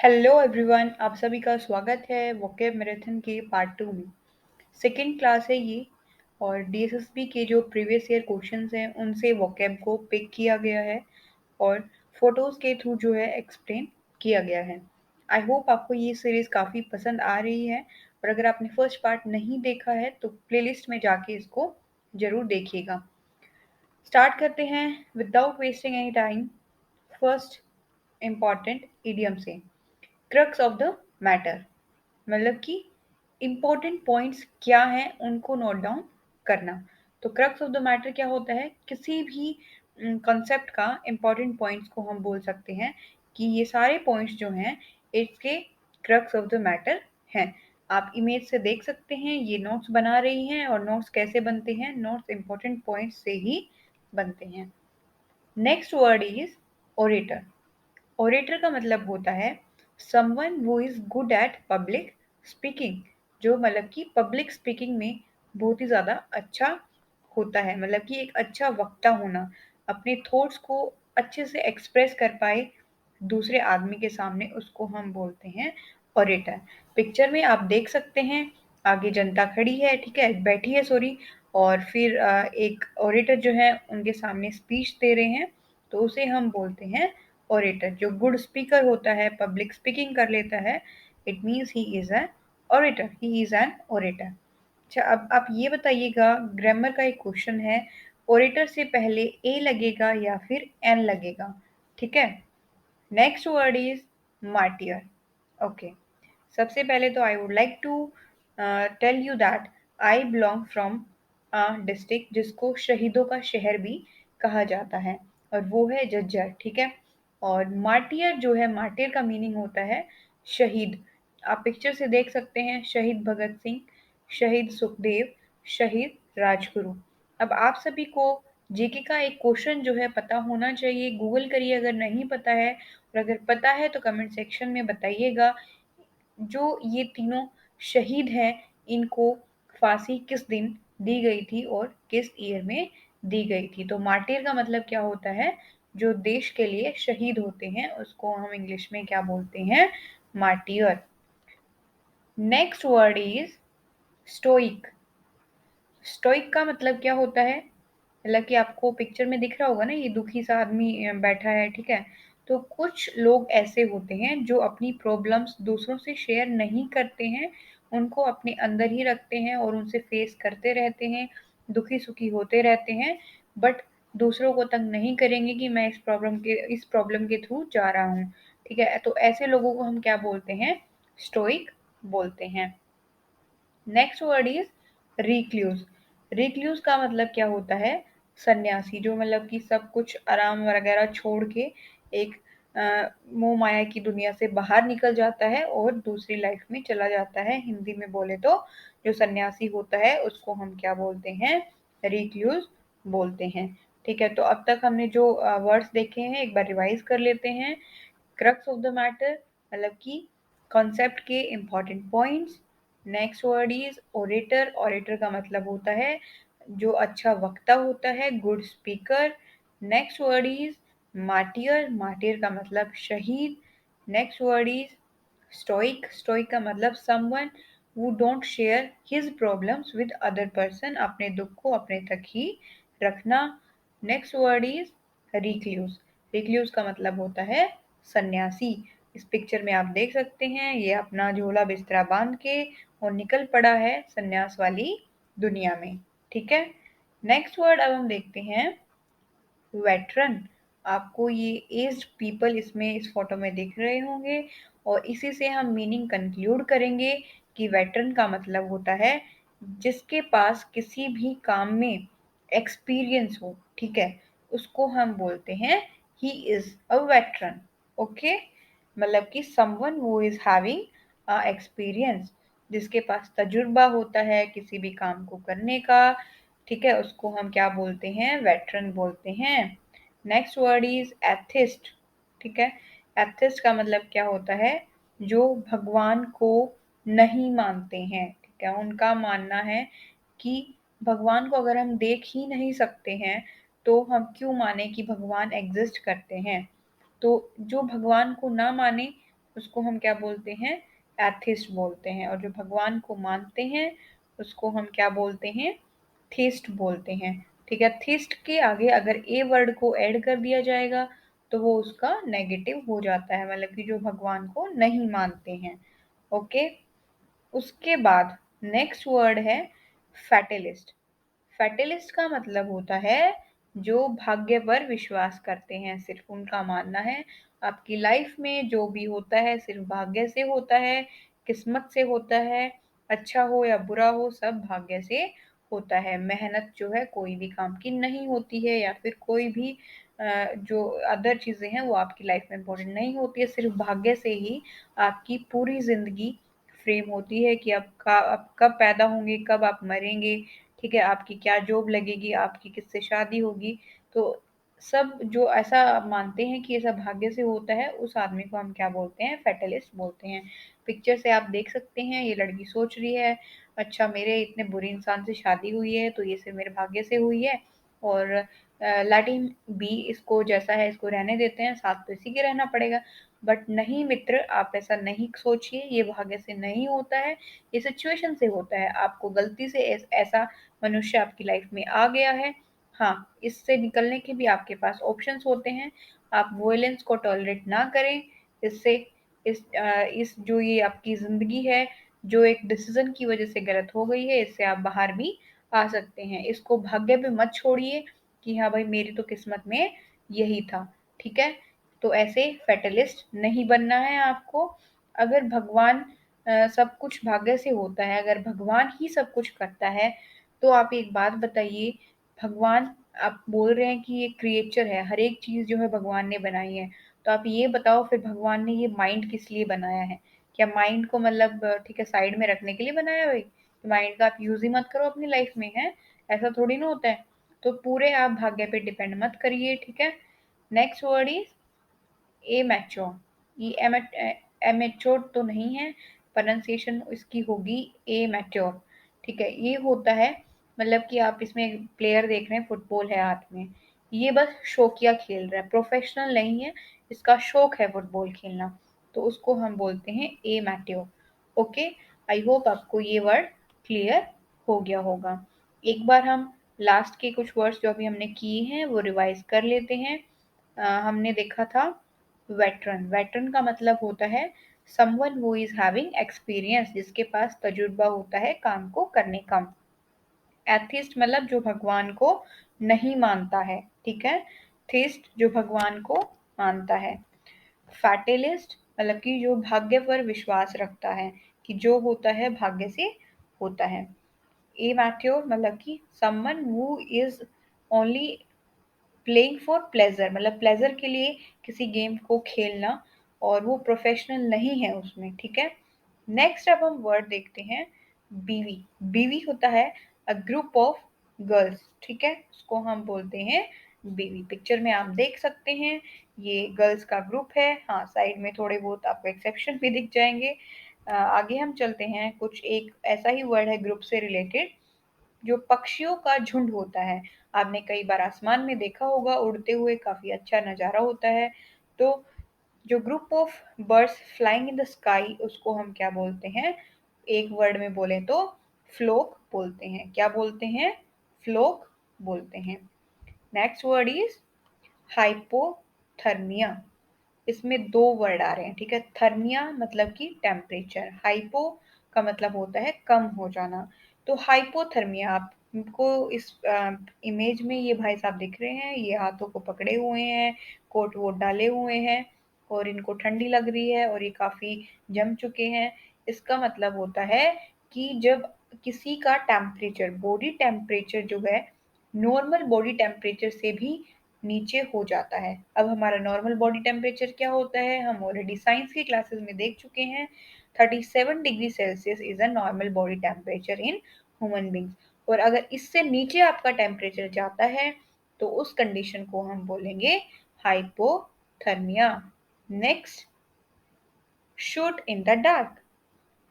Hello everyone, आप सभी का स्वागत है वोकेब मैराथन के पार्ट 2 में। सेकंड क्लास है ये और डीएसएसबी के जो प्रीवियस ईयर क्वेश्चंस हैं उनसे वोकेब को पिक किया गया है और फोटोज के थ्रू जो है एक्सप्लेन किया गया है। आई होप आपको ये सीरीज काफ़ी पसंद आ रही है और अगर आपने फर्स्ट पार्ट नहीं देखा है तो प्लेलिस्ट में जाके इसको ज़रूर देखिएगा। स्टार्ट करते हैं without wasting any time. First important idiom से, क्रक्स ऑफ द मैटर, मतलब कि इम्पोर्टेंट पॉइंट्स क्या हैं उनको नोट डाउन करना। तो क्रक्स ऑफ द मैटर क्या होता है? किसी भी कॉन्सेप्ट का इम्पोर्टेंट पॉइंट्स को हम बोल सकते हैं कि ये सारे पॉइंट्स जो हैं इसके क्रक्स ऑफ द मैटर हैं। आप इमेज से देख सकते हैं, ये नोट्स बना रही हैं और नोट्स कैसे बनते हैं? नोट्स इम्पोर्टेंट पॉइंट्स से ही बनते हैं। Next word is orator. Orator का मतलब होता है someone who is good at public speaking, जो मतलब कि पब्लिक स्पीकिंग में बहुत ही ज़्यादा अच्छा होता है, मतलब कि एक अच्छा वक्ता होना, अपने थॉट्स को अच्छे से एक्सप्रेस कर पाए दूसरे आदमी के सामने, उसको हम बोलते हैं ओरेटर। पिक्चर में आप देख सकते हैं आगे जनता खड़ी है, ठीक है, बैठी है सॉरी, और फिर एक ओरेटर जो है उनके सामने स्पीच दे रहे हैं, तो उसे हम बोलते हैं ओरेटर। जो गुड स्पीकर होता है, पब्लिक स्पीकिंग कर लेता है, it means he is an orator, he is an orator. अच्छा, अब आप ये बताइएगा, ग्रामर का एक क्वेश्चन है, ओरेटर से पहले ए लगेगा या फिर एन लगेगा? ठीक है। Next word is martyr. Okay, सबसे पहले तो I would like to tell you that I belong from a district जिसको शहीदों का शहर भी कहा जाता है, और वो है झज्जर, ठीक है। और मार्टियर जो है, मार्टियर का मीनिंग होता है शहीद। आप पिक्चर से देख सकते हैं, शहीद भगत सिंह, शहीद सुखदेव, शहीद राजगुरु। अब आप सभी को जीके का एक क्वेश्चन जो है पता होना चाहिए, गूगल करिए अगर नहीं पता है, और अगर पता है तो कमेंट सेक्शन में बताइएगा। जो ये तीनों शहीद हैं, इनको फांसी किस दिन दी गई थी और किस ईयर में दी गई थी? तो मार्टिर का मतलब क्या होता है? जो देश के लिए शहीद होते हैं उसको हम इंग्लिश में क्या बोलते हैं? Martyr. Next word is stoic. Stoic का मतलब क्या होता है? मतलब कि आपको पिक्चर में दिख रहा होगा ना, ये दुखी सा आदमी बैठा है, ठीक है। तो कुछ लोग ऐसे होते हैं जो अपनी प्रॉब्लम्स दूसरों से शेयर नहीं करते हैं, उनको अपने अंदर ही रखते हैं और उनसे फेस करते रहते हैं, दुखी सुखी होते रहते हैं, बट दूसरों को तंग नहीं करेंगे कि मैं इस प्रॉब्लम के थ्रू जा रहा हूँ, ठीक है। तो ऐसे लोगों को हम क्या बोलते हैं? स्टोइक बोलते हैं। Next word is recluse. Recluse का मतलब क्या होता है? सन्यासी, जो मतलब कि सब कुछ आराम वगैरह छोड़ के एक मोह माया की दुनिया से बाहर निकल जाता है और दूसरी लाइफ में चला जाता है। हिंदी में बोले तो जो सन्यासी होता है उसको हम क्या बोलते हैं? रिक्लूज बोलते हैं। ठीक है, तो अब तक हमने जो वर्ड्स देखे हैं एक बार रिवाइज कर लेते हैं। क्रक्स ऑफ द मैटर, मतलब कि कॉन्सेप्ट के important points. Next word is orator. Orator का मतलब होता है जो अच्छा वक्ता होता है, good speaker. Next word is martyr. Martyr का मतलब शहीद। Next word is stoic. Stoic का मतलब someone who don't share his problems with other person, अपने दुख को अपने तक ही रखना। Next word is recluse. Recluse का मतलब होता है सन्यासी। इस पिक्चर में आप देख सकते हैं, ये अपना झोला बिस्तरा बांध के और निकल पड़ा है सन्यास वाली दुनिया में, ठीक है। नेक्स्ट वर्ड अब हम देखते हैं वेटरन। आपको ये एज्ड पीपल इसमें इस फोटो में दिख रहे होंगे, और इसी से हम मीनिंग कंक्लूड करेंगे कि वेटरन का मतलब होता है जिसके पास किसी भी काम में एक्सपीरियंस हो, ठीक है, उसको हम बोलते हैं he is a veteran. Okay, मतलब कि someone who is having a experience, जिसके पास तजुर्बा होता है किसी भी काम को करने का, ठीक है, उसको हम क्या बोलते हैं? वेटरन बोलते हैं। Next word is atheist. ठीक है, एथिस्ट का मतलब क्या होता है? जो भगवान को नहीं मानते हैं, ठीक है, उनका मानना है कि भगवान को अगर हम देख ही नहीं सकते हैं तो हम क्यों माने कि भगवान एग्जिस्ट करते हैं। तो जो भगवान को ना माने उसको हम क्या बोलते हैं? एथिस्ट बोलते हैं। और जो भगवान को मानते हैं उसको हम क्या बोलते हैं? थीस्ट बोलते हैं। ठीक है, थीस्ट के आगे अगर ए वर्ड को ऐड कर दिया जाएगा तो वो उसका नेगेटिव हो जाता है, मतलब कि जो भगवान को नहीं मानते हैं। ओके, उसके बाद नेक्स्ट वर्ड है फैटलिस्ट। फैटलिस्ट का मतलब होता है जो भाग्य पर विश्वास करते हैं। सिर्फ उनका मानना है आपकी लाइफ में जो भी होता है सिर्फ भाग्य से होता है, किस्मत से होता है। अच्छा हो या बुरा हो सब भाग्य से होता है। मेहनत जो है कोई भी काम की नहीं होती है, या फिर कोई भी जो अदर चीजें हैं वो आपकी लाइफ में इम्पोर्टेंट नहीं होती है। सिर्फ भाग्य से ही आपकी पूरी जिंदगी फ्रेम होती है कि आप कब पैदा होंगे, कब आप मरेंगे, ठीक है, आपकी क्या जॉब लगेगी, आपकी किससे शादी होगी। तो सब जो ऐसा मानते हैं कि ऐसा भाग्य से होता है उस आदमी को हम क्या बोलते हैं? फैटलिस्ट बोलते हैं। पिक्चर से आप देख सकते हैं ये लड़की सोच रही है अच्छा मेरे इतने बुरे इंसान से शादी हुई है तो ये सिर्फ मेरे भाग्य से हुई है, और लेटिंग बी, इसको जैसा है इसको रहने देते हैं, साथ तो इसी के रहना पड़ेगा। बट नहीं मित्र, आप ऐसा नहीं सोचिए, ये भाग्य से नहीं होता है, ये सिचुएशन से होता है। आपको गलती से ऐसा मनुष्य आपकी लाइफ में आ गया है। हाँ, इससे निकलने के भी आपके पास ऑप्शंस होते हैं। आप वोलेंस को टॉलरेट ना करें। इससे इस जो ये आपकी जिंदगी है जो एक डिसीजन की वजह से गलत हो गई है, इससे आप बाहर भी आ सकते हैं। इसको भाग्य पे मत छोड़िए कि हाँ भाई मेरी तो किस्मत में यही था। ठीक है, तो ऐसे फेटलिस्ट नहीं बनना है आपको। अगर भगवान सब कुछ भाग्य से होता है, अगर भगवान ही सब कुछ करता है, तो आप एक बात बताइए, भगवान, आप बोल रहे हैं कि ये क्रिएचर है, हर एक चीज जो है भगवान ने बनाई है, तो आप ये बताओ फिर भगवान ने ये माइंड किस लिए बनाया है? क्या माइंड को मतलब ठीक है साइड में रखने के लिए बनाया है भाई? माइंड का आप यूज ही मत करो अपनी लाइफ में, है ऐसा थोड़ी ना होता है। तो पूरे आप भाग्य पे डिपेंड मत करिए। ठीक है, नेक्स्ट वर्ड इज एमैच्योर। ये एमेच्योर तो नहीं है, प्रोनाउंसिएशन इसकी होगी एमैच्योर। ठीक है, ये होता है मतलब कि आप इसमें एक प्लेयर देख रहे हैं, फुटबॉल है हाथ में, ये बस शौकिया खेल रहा है, प्रोफेशनल नहीं है, इसका शौक है फुटबॉल खेलना, तो उसको हम बोलते हैं एमैच्योर। ओके, आई होप आपको ये वर्ड क्लियर हो गया होगा। एक बार हम लास्ट के कुछ वर्ड्स जो अभी हमने किए हैं वो रिवाइज कर लेते हैं। हमने देखा था वेटरन। वेटरन का मतलब होता है someone who is having experience, जिसके पास तजुर्बा होता है काम को करने का। एथिस्ट मतलब जो भगवान को नहीं मानता है। ठीक है, थीस्ट जो भगवान को मानता है। फैटलिस्ट मतलब कि जो भाग्य पर विश्वास रखता है कि जो होता है भाग्य से होता है। ए मैथ्योर मतलब कि someone who is only playing for pleasure, मतलब प्लेजर के लिए किसी गेम को खेलना, और वो प्रोफेशनल नहीं है उसमें। ठीक है, नेक्स्ट अब हम वर्ड देखते हैं बीवी। बीवी होता है अ ग्रुप ऑफ गर्ल्स। ठीक है, उसको हम बोलते हैं बीवी। पिक्चर में आप देख सकते हैं ये गर्ल्स का ग्रुप है। हाँ, साइड में थोड़े बहुत आपको एक्सेप्शन भी दिख जाएंगे। आगे हम चलते हैं, कुछ एक ऐसा ही वर्ड है ग्रुप से रिलेटेड जो पक्षियों का झुंड होता है। आपने कई बार आसमान में देखा होगा उड़ते हुए, काफी अच्छा नजारा होता है। तो जो group of birds flying in the sky उसको हम क्या बोलते हैं? एक वर्ड में बोले तो फ्लोक बोलते हैं। क्या बोलते हैं? फ्लोक बोलते हैं। Next word is hypothermia. इसमें दो वर्ड आ रहे हैं। ठीक है, थर्मिया मतलब कि टेम्परेचर, हाइपो का मतलब होता है कम हो जाना। तो हाइपोथर्मिया, आपको इस इमेज में ये भाई साहब दिख रहे हैं, ये हाथों को पकड़े हुए हैं, कोट वोट डाले हुए हैं, और इनको ठंडी लग रही है और ये काफी जम चुके हैं। इसका मतलब होता है कि जब किसी का टेम्परेचर, बॉडी टेम्परेचर जो है नॉर्मल बॉडी टेम्परेचर से भी नीचे हो जाता है। अब हमारा नॉर्मल बॉडी टेम्परेचर क्या होता है? हम ऑलरेडी साइंस की क्लासेस में देख चुके हैं। 37 degree Celsius is a normal body temperature in human beings. और अगर इससे नीचे आपका टेम्परेचर जाता है तो उस कंडीशन को हम बोलेंगे hypothermia. Next, shoot in the dark.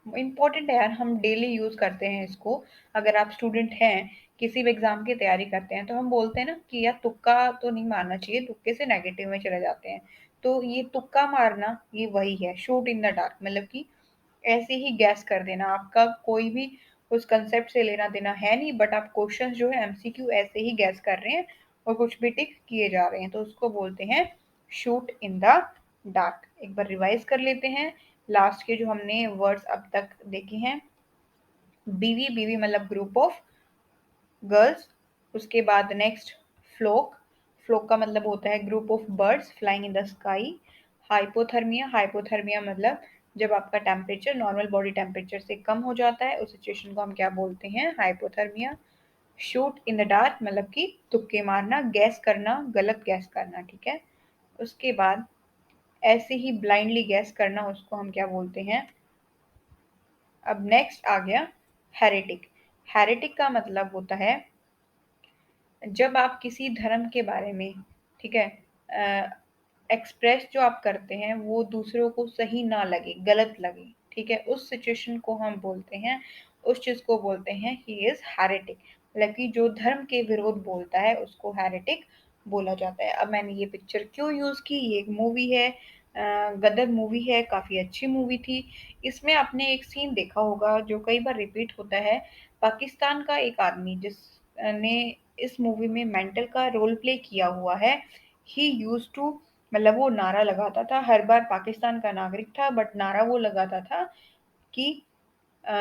Important है यार, हम डेली यूज करते हैं इसको। अगर आप स्टूडेंट हैं, किसी भी एग्जाम की तैयारी करते हैं, तो हम बोलते हैं ना कि यार तुक्का तो नहीं मारना चाहिए, तुक्के से नेगेटिव में चले जाते हैं। तो ये तुक्का मारना ये वही है, शूट इन द डार्क, मतलब कि ऐसे ही गैस कर देना। आपका कोई भी उस कंसेप्ट से लेना देना है नहीं, बट आप क्वेश्चंस जो है एमसीक्यू ऐसे ही गैस कर रहे हैं और कुछ भी टिक किए जा रहे हैं, तो उसको बोलते हैं शूट इन द डार्क। एक बार रिवाइज कर लेते हैं लास्ट के जो हमने वर्ड्स अब तक देखे हैं। बीवी, बीवी मतलब ग्रुप ऑफ गर्ल्स। उसके बाद नेक्स्ट फ्लोक, फ्लोक का मतलब होता है group of birds flying in the sky. Hypothermia, hypothermia मतलब जब आपका टेम्परेचर नॉर्मल बॉडी टेम्परेचर से कम हो जाता है, उस सिचुएशन को हम क्या बोलते हैं, hypothermia. Shoot in the dark मतलब कि तुक्के मारना, गैस करना, गलत गैस करना, ठीक है। उसके बाद ऐसे ही ब्लाइंडली गैस करना, उसको हम क्या बोलते हैं। अब नेक्स्ट आ गया हेरेटिक। हेरेटिक का मतलब होता है जब आप किसी धर्म के बारे में, ठीक है, एक्सप्रेस जो आप करते हैं वो दूसरों को सही ना लगे, गलत लगे, ठीक है, उस सिचुएशन को हम बोलते हैं, उस चीज को बोलते हैं ही इज हेरेटिक। मतलब कि जो धर्म के विरोध बोलता है उसको हेरेटिक बोला जाता है। अब मैंने ये पिक्चर क्यों यूज की, ये एक मूवी है, गदर मूवी है, काफी अच्छी मूवी थी। इसमें आपने एक सीन देखा होगा जो कई बार रिपीट होता है। पाकिस्तान का एक आदमी जिसने इस मूवी में मेंटल का रोल प्ले किया हुआ है, ही यूज टू, मतलब वो नारा लगाता था हर बार, पाकिस्तान का नागरिक था बट नारा वो लगाता था कि अ,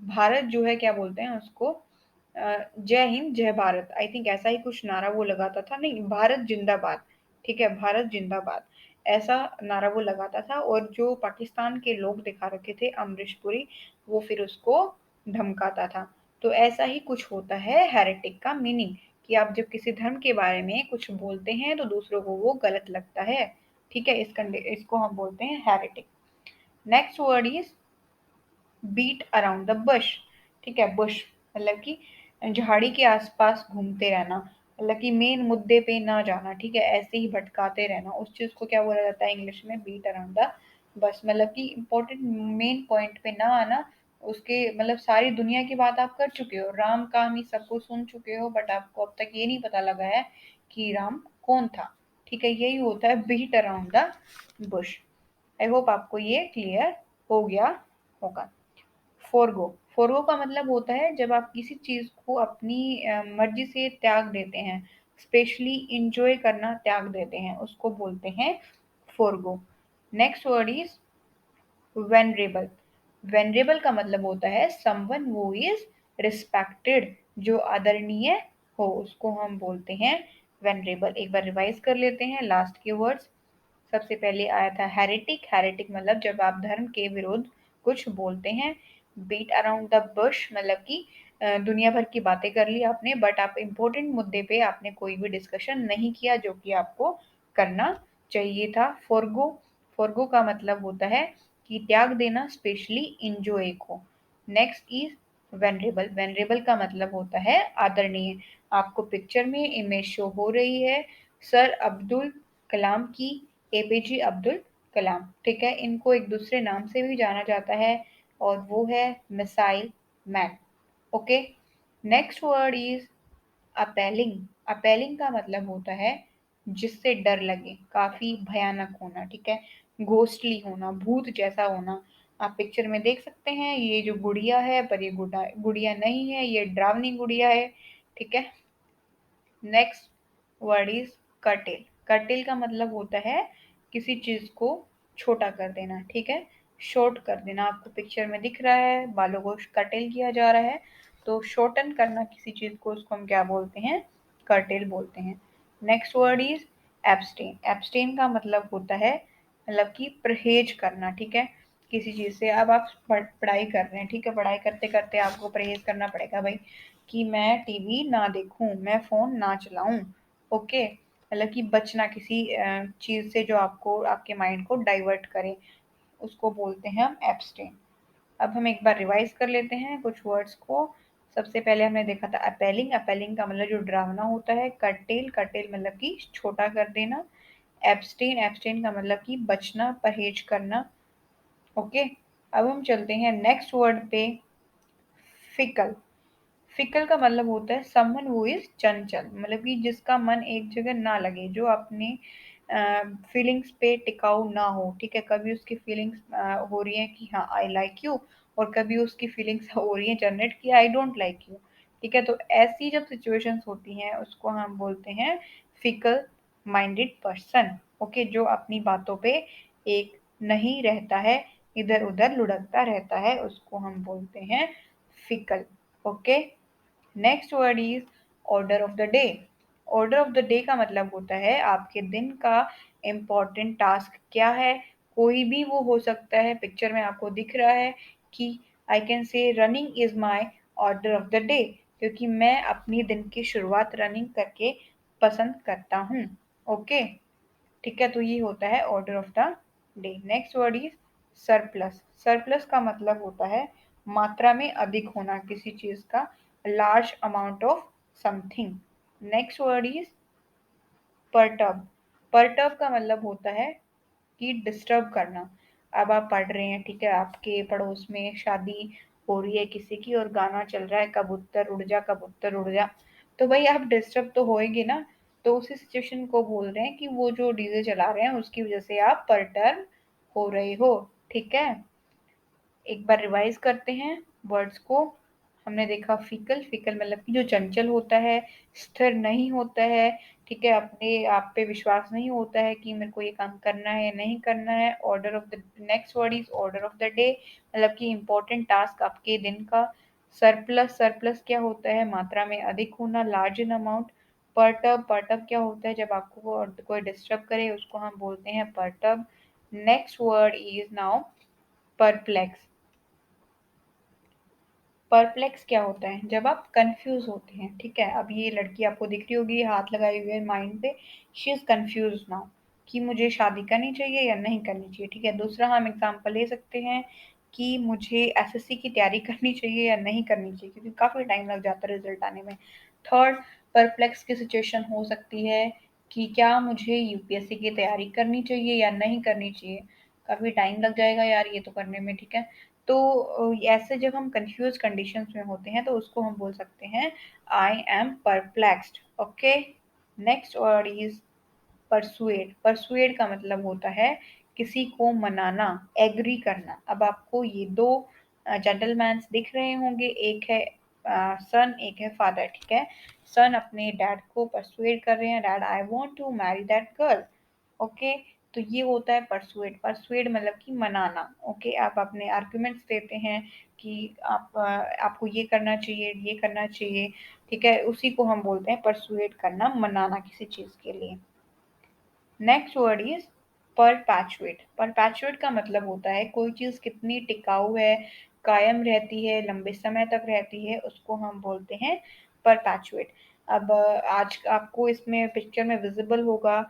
भारत जो है, क्या बोलते हैं उसको, जय हिंद जय भारत, आई थिंक ऐसा ही कुछ नारा वो लगाता था, नहीं, भारत जिंदाबाद, ठीक है, भारत जिंदाबाद, ऐसा नारा वो लगाता था। और जो पाकिस्तान के लोग दिखा रखे थे अमरीश पुरी, वो फिर उसको धमकाता था। तो ऐसा ही कुछ होता है हेरेटिक का मीनिंग, कि आप जब किसी धर्म के बारे में कुछ बोलते हैं तो दूसरों को वो गलत लगता है, ठीक है, इसको हम बोलते हैं heretic. Next word is beat around the bush, ठीक है, बुश मतलब कि झाड़ी के आसपास घूमते रहना, मतलब कि मेन मुद्दे पे ना जाना, ठीक है, ऐसे ही भटकाते रहना, उस चीज को क्या बोला जाता है इंग्लिश में, बीट अराउंड द बस, मतलब कि इम्पोर्टेंट मेन पॉइंट पे ना आना। उसके मतलब सारी दुनिया की बात आप कर चुके हो, राम कहानी सबको सुन चुके हो, बट आपको अब तक ये नहीं पता लगा है कि राम कौन था, ठीक है, यही होता है beat around the bush. I hope आपको ये क्लियर हो गया होगा। फोरगो, फोरगो का मतलब होता है जब आप किसी चीज को अपनी मर्जी से त्याग देते हैं, स्पेशली इंजॉय करना त्याग देते हैं, उसको बोलते हैं forgo. Next word is venerable. Venerable का मतलब होता है समवन हु इज रिस्पेक्टेड, जो आदरणीय हो, उसको हम बोलते हैं वेनरेबल। एक बार रिवाइज कर लेते हैं लास्ट के वर्ड्स। सबसे पहले आया था हेरेटिक, हेरेटिक मतलब जब आप धर्म के विरोध कुछ बोलते हैं। बीट अराउंड द बुश मतलब कि दुनिया भर की बातें कर ली आपने, बट आप इम्पोर्टेंट मुद्दे पे आपने कोई भी डिस्कशन नहीं किया जो कि आपको करना चाहिए था। फोरगो, फोरगो का मतलब होता है कि त्याग देना, स्पेशली इंजॉय को। नेक्स्ट इज वेनरेबल, वेनरेबल का मतलब होता है आदरणीय। आपको पिक्चर में इमेज शो हो रही है सर अब्दुल कलाम की, एपीजे अब्दुल कलाम, ठीक है, इनको एक दूसरे नाम से भी जाना जाता है और वो है missile man. Okay, next word is appalling. Appalling का मतलब होता है जिससे डर लगे, काफी भयानक होना, ठीक है, घोस्टली होना, भूत जैसा होना। आप पिक्चर में देख सकते हैं ये जो गुड़िया है, पर ये गुड़िया नहीं है, ये डरावनी गुड़िया है, ठीक है। Next word is cartel. Cartel का मतलब होता है किसी चीज को छोटा कर देना, ठीक है, शॉर्ट कर देना। आपको पिक्चर में दिख रहा है बालों को कर्टेल किया जा रहा है, तो शॉर्टन करना किसी चीज को, उसको हम क्या बोलते हैं, कर्टेल बोलते हैं। Next word is abstain. Abstain का मतलब होता है मतलब कि परहेज करना, ठीक है, किसी चीज से। अब आप पढ़ाई कर रहे हैं, ठीक है, पढ़ाई करते करते आपको परहेज करना पड़ेगा भाई, कि मैं टीवी ना देखूं, मैं फोन ना चलाऊं, ओके, मतलब कि बचना किसी चीज से जो आपको आपके माइंड को डाइवर्ट करे, उसको बोलते हैं हम एब्सटेन। अब हम एक बार रिवाइज कर लेते हैं कुछ वर्ड्स को। सबसे पहले हमने देखा था अपेलिंग, अपेलिंग का मतलब जो डरावना होता है। कर्टेल, कर्टेल मतलब कि छोटा कर देना। एब्सटेन, एब्सटेन का मतलब कि बचना, परहेज करना, ओके। अब हम चलते हैं नेक्स्ट वर्ड पे, फिकल। फिकल का मतलब होता है समवन हु इज चंचल, मतलब कि जिसका मन एक जगह ना लगे, जो अपने फीलिंग्स पे टिकाऊ ना हो, ठीक है। कभी उसकी फीलिंग्स हो रही है कि हाँ आई लाइक यू, और कभी उसकी फीलिंग्स हो रही है जनरेट कि आई डोंट लाइक यू, ठीक है। तो ऐसी जब सिचुएशंस होती हैं उसको हम बोलते हैं फिकल माइंडेड पर्सन, ओके, जो अपनी बातों पे एक नहीं रहता है, इधर उधर लुढ़कता रहता है, उसको हम बोलते हैं fickle, okay. Next word is order of the day. Order of the day का मतलब होता है आपके दिन का इम्पोर्टेंट टास्क क्या है, कोई भी वो हो सकता है। पिक्चर में आपको दिख रहा है कि I can say running is my order of the day, क्योंकि मैं अपनी दिन की शुरुआत रनिंग करके पसंद करता हूँ, ओके, ठीक है। तो ये होता है order of the day. Next word is surplus. Surplus का मतलब होता है मात्रा में अधिक होना किसी चीज का, large amount of something. Next word is perturb. Perturb का मतलब होता है कि डिस्टर्ब करना। अब आप पढ़ रहे हैं, ठीक है, आपके पड़ोस में शादी हो रही है किसी की और गाना चल रहा है कबूतर उड़ जा कबूतर उड़ जा, तो भाई आप डिस्टर्ब तो होएंगे ना। तो उसी सिचुएशन को बोल रहे हैं कि वो जो डीजे चला रहे हैं उसकी वजह से आप परटर्ब हो रहे हो, ठीक है। एक बार रिवाइज करते हैं वर्ड्स को। हमने देखा फीकल, फीकल मतलब कि जो चंचल होता है, स्थिर नहीं होता है, ठीक है, अपने आप पे विश्वास नहीं होता है कि मेरे को ये काम करना है या नहीं करना है। Order of the next word is order of the day, मतलब कि इंपॉर्टेंट टास्क आपके दिन का। सरप्लस, सरप्लस क्या होता है, मात्रा में अधिक होना, लार्ज इन अमाउंट। परटब, परटब क्या होता है, जब आपको कोई डिस्टर्ब करे उसको हम बोलते हैं perturb. Next word is now perplex. Perplex क्या होता है, जब आप कंफ्यूज होते हैं, ठीक है। अब ये लड़की आपको दिख रही होगी हाथ लगाए हुए माइंड पे, शी इज कंफ्यूज नाउ कि मुझे शादी करनी चाहिए या नहीं करनी चाहिए, ठीक है। दूसरा हम एग्जांपल ले सकते हैं कि मुझे एसएससी की तैयारी करनी चाहिए या नहीं करनी चाहिए, क्योंकि काफी टाइम लग जाता है रिजल्ट आने में। थर्ड, परप्लेक्स की सिचुएशन हो सकती है कि क्या मुझे यूपीएससी की तैयारी करनी चाहिए या नहीं करनी चाहिए, काफी टाइम लग जाएगा यार ये तो करने में, ठीक है। तो ऐसे जब हम कंफ्यूज कंडीशंस में होते हैं तो उसको हम बोल सकते हैं I am perplexed, okay. Next word is persuade. Persuade का मतलब होता है किसी को मनाना, एग्री करना। अब आपको ये दो जेंटलमैन दिख रहे होंगे, एक है सन, एक है फादर, ठीक है। सन अपने डैड को परसुएड कर रहे हैं, dad I want to marry that girl, okay. तो ये होता है परसुएड। परसुएड मतलब कि मनाना, ओके। आप अपने आर्गुमेंट्स देते हैं कि आप आपको ये करना चाहिए, ये करना चाहिए, ठीक है, उसी को हम बोलते हैं परसुएड करना, मनाना किसी चीज के लिए। Next word is perpetuate. Perpetuate का मतलब होता है कोई चीज कितनी टिकाऊ है, कायम रहती है, लंबे समय तक रहती है, उसको हम बोलते हैं परपैचुएट। अब आज आपको इसमें पिक्चर में विजिबल होगा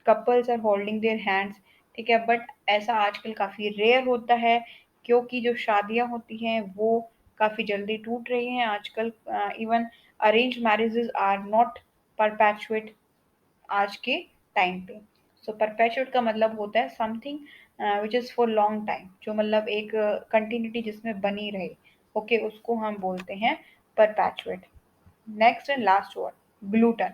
couples are holding their hands, ठीक है। बट ऐसा आजकल काफी रेयर होता है, क्योंकि जो शादियां होती हैं वो काफी जल्दी टूट रही हैं आजकल। Even arrange marriages are not perpetuate आज के टाइम पे। सो परपेचुएट का मतलब होता है something which is for long time, जो मतलब एक कंटिन्यूटी जिसमें बनी रहे, ओके, उसको हम बोलते हैं perpetuate. Next and last word gluten.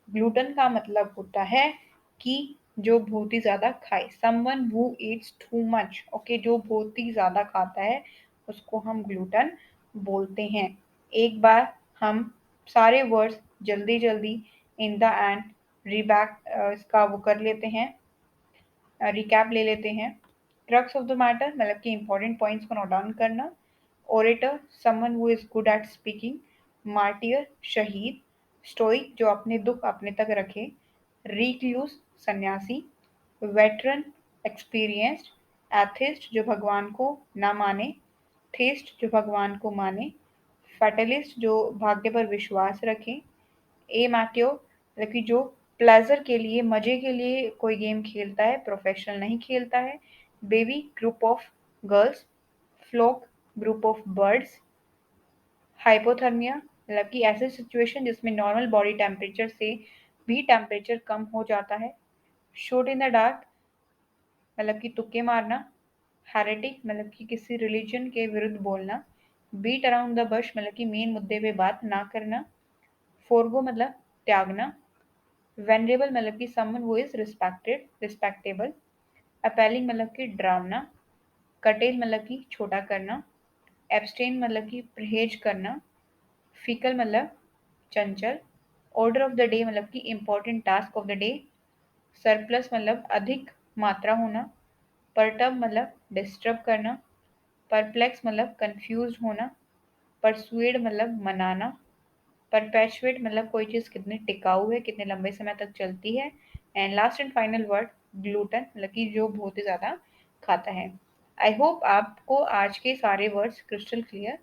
Gluten का मतलब होता है कि जो बहुत ही ज्यादा खाए, someone who Yeats too much, okay, जो बहुत ही ज्यादा खाता है उसको हम ग्लूटन बोलते हैं। एक बार हम सारे वर्ड्स जल्दी जल्दी इन द एंड रीबैक इसका वो कर लेते हैं, रिकैप ले लेते हैं। क्रक्स ऑफ द मैटर मतलब कि इंपॉर्टेंट पॉइंट्स को नोट डाउन करना। Orator, someone who is good at speaking. Martyr, शहीद। स्टोइक, जो अपने दुख अपने तक रखे। रिक्लूस, सन्यासी। Veteran, experienced. एथिस्ट, जो भगवान को ना माने। थेस्ट, जो भगवान को माने। फैटलिस्ट, जो भाग्य पर विश्वास रखे। ए मैट्यो मतलब कि जो प्लेजर के लिए, मजे के लिए कोई गेम खेलता है, प्रोफेशनल नहीं खेलता है। Bevy, group of girls. Flock, group of birds. Hypothermia मतलब कि ऐसे सिचुएशन जिसमें नॉर्मल बॉडी टेम्परेचर से भी टेम्परेचर कम हो जाता है। शूट इन द डार्क मतलब कि तुक्के मारना। हेरेटिक मतलब कि किसी रिलीजन के विरुद्ध बोलना। बीट अराउंड द बश मतलब कि मेन मुद्दे पे बात ना करना। फोरगो मतलब त्यागना। वेनरेबल मतलब कि someone who is respected respectable. Appalling मतलब कि डरावना। कटेल मतलब कि छोटा करना। एब्सटेन मतलब कि परहेज करना। फीकल मतलब चंचल। ऑर्डर ऑफ द डे मतलब कि important task of the day. Surplus मतलब अधिक मात्रा होना। परटर्ब मतलब डिस्टर्ब करना। परप्लेक्स मतलब कंफ्यूज होना। परसुएड मतलब मनाना। परपेचुएट मतलब कोई चीज़ कितनी टिकाऊ है, कितने लंबे समय तक चलती है। And last and final word gluten मतलब कि जो बहुत ही ज़्यादा खाता है। आई होप आपको आज के सारे वर्ड्स क्रिस्टल क्लियर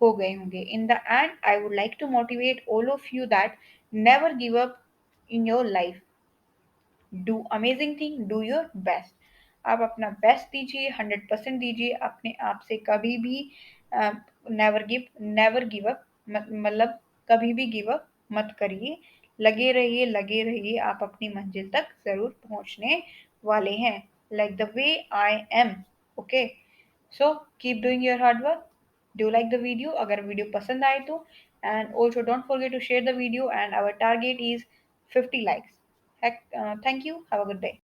हो गए होंगे। In the end I would like to motivate all of you that never give up in your life. Do amazing thing, do your best. आप अपना बेस्ट दीजिए, 100% दीजिए, अपने आप से कभी भी नेवर गिव अप मतलब कभी भी गिव अप मत करिए। लगे रहिए, आप अपनी मंजिल तक जरूर पहुंचने वाले हैं। Like the way I am. Okay, so keep doing your hard work. Do like the video अगर वीडियो पसंद आए तो, and also don't forget to share the video and our target is 50 likes. Thank you. Have a good day.